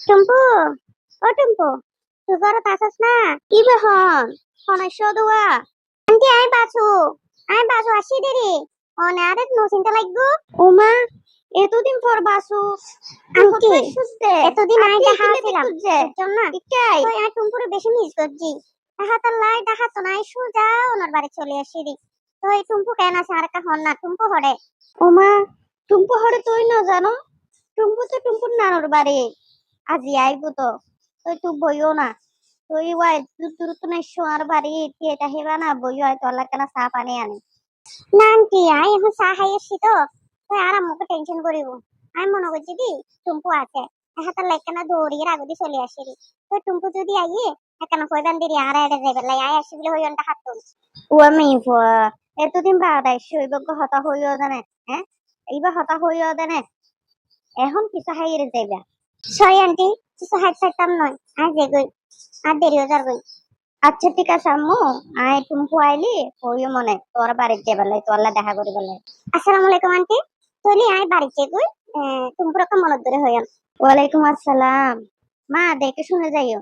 টুম্পু, ও টুম্পু, তুই ঘরত আছস না? কি বে হন? হন আইসো দুয়া। আন্টি আই বাসু আসি দেরি। অনে আরে নো চিন্তা লাগবো। ওমা, এতদিন পর বাসু। আন্টি, এতদিন আই দেখা ছিলাম। জন্য ইকাই তুই আই টুম্পুরে বেশি মিস করছি। হাতার লাই দেখা তো নাই সুজা ওনার বাড়ি চলে আসি দি। তো এই টুম্পু কেন আছে আর একটা হন না টুম্পু হরে। ওমা, টুম্পু হরে তুই না জানো? টুম্পু তো টুম্পুর নানুর বাড়ি। আজি আইবো তো তুই তো বইও না তুই ওয়াই তুই তো নাই শোয়ার বাড়ি এটা হেবা না বইও আয় তোর লাগা চা পানি আনি না আন্টি আই এখন চা খাই আসছি তো তুই আর আমাকে টেনশন করিব আমি মনে করছি দি টুম্পু আছে হাতার লাইকা না দৌড়িয়ে আগদি চলে আসি তো টুম্পু যদি আইয়ে একানা কইবান দিরি আর এটা যাইবে লাই আই আসি বলে হইয়নটা হাতুন ও আমি এতদিন বাদ আইসি হইব হতা হইও জানে হ্যাঁ এইবার হতা হইও জানে এখন কিছু হাইরে যাইবা সরি আন্টি কিছু হাইট সাইতাম নয় আজ এগোই আর দেরি হয়ে যাবে আচ্ছা ঠিক আছে আম্মু আয় টুম্পু আইলি হইও মনে তোর বাড়িতে যাবার লাই তোর দেখা করি বলে আসসালামু আলাইকুম আন্টি তুই আয় বাড়িতে গই টুম্পুর কা মনত ধরে হইয়াম ওয়ালাইকুম আসসালাম মা দেখে শুনে যাইও